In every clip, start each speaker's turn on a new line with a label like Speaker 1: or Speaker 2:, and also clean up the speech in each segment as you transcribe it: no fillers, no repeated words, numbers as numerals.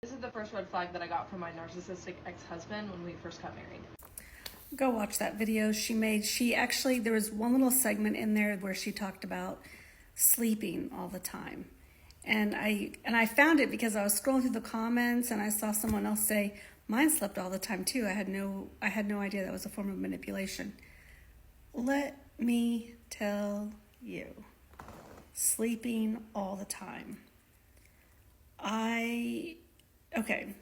Speaker 1: This is the first red flag that I got from my narcissistic ex-husband when we first got married.
Speaker 2: Go watch that video she made. There was one little segment in there where she talked about sleeping all the time. And I found it because I was scrolling through the comments and I saw someone else say, mine slept all the time too. I had no idea that was a form of manipulation. Let me tell you, sleeping all the time. Okay.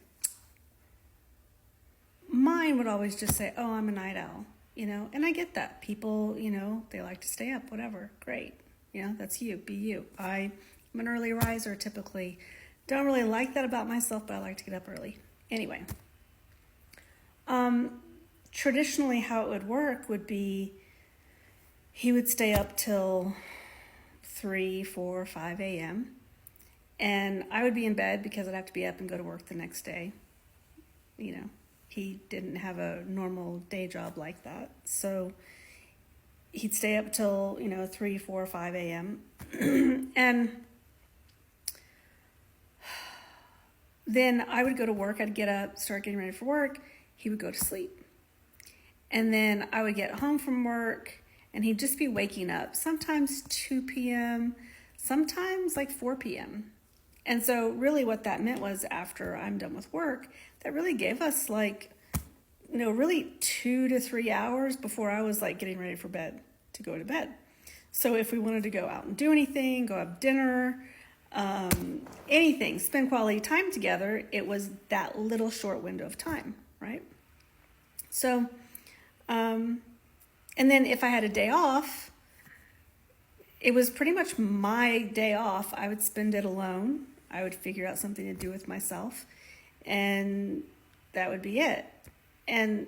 Speaker 2: Mine would always just say, oh, I'm a night owl, and I get that. People, they like to stay up, whatever, great. That's you, be you. I'm an early riser typically. Don't really like that about myself, but I like to get up early. Anyway, traditionally how it would work would be he would stay up till 3, 4, 5 a.m. And I would be in bed because I'd have to be up and go to work the next day. He didn't have a normal day job like that. So he'd stay up till, 3, 4, 5 a.m. And then I would go to work. I'd get up, start getting ready for work. He would go to sleep. And then I would get home from work and he'd just be waking up. Sometimes 2 p.m., sometimes like 4 p.m. And so really what that meant was after I'm done with work, that really gave us really 2 to 3 hours before I was getting ready for bed to go to bed. So if we wanted to go out and do anything, go have dinner, anything, spend quality time together, it was that little short window of time, right? So, and then if I had a day off, it was pretty much my day off. I would spend it alone. I would figure out something to do with myself, and that would be it. And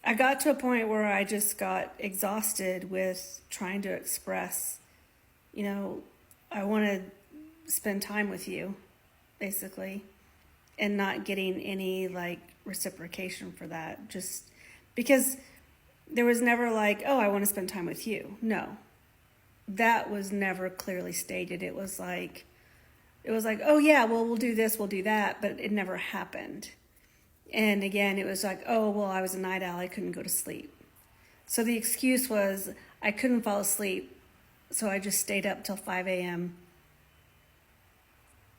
Speaker 2: I got to a point where I just got exhausted with trying to express, I want to spend time with you, basically, and not getting any reciprocation for that. Just because there was never oh, I want to spend time with you. No, that was never clearly stated. It was oh yeah, well, we'll do this, we'll do that, but it never happened. And again, it was oh, well, I was a night owl, I couldn't go to sleep. So the excuse was I couldn't fall asleep, so I just stayed up till 5 a.m.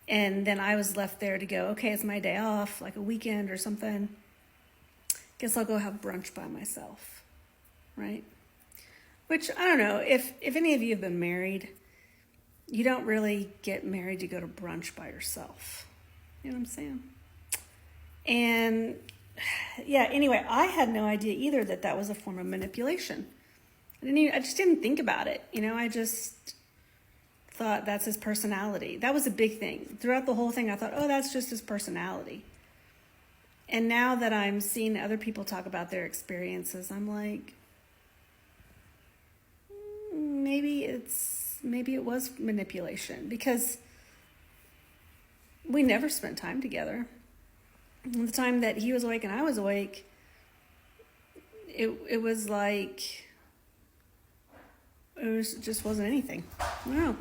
Speaker 2: And then I was left there to go, okay, it's my day off, like a weekend or something. Guess I'll go have brunch by myself, right? Which, I don't know, if any of you have been married, you don't really get married to go to brunch by yourself. You know what I'm saying? And yeah, anyway, I had no idea either that was a form of manipulation. I just didn't think about it. I just thought that's his personality. That was a big thing. Throughout the whole thing, I thought, oh, that's just his personality. And now that I'm seeing other people talk about their experiences, I'm like, maybe it was manipulation, because we never spent time together. The time that he was awake and I was awake, it was just wasn't anything. I don't know.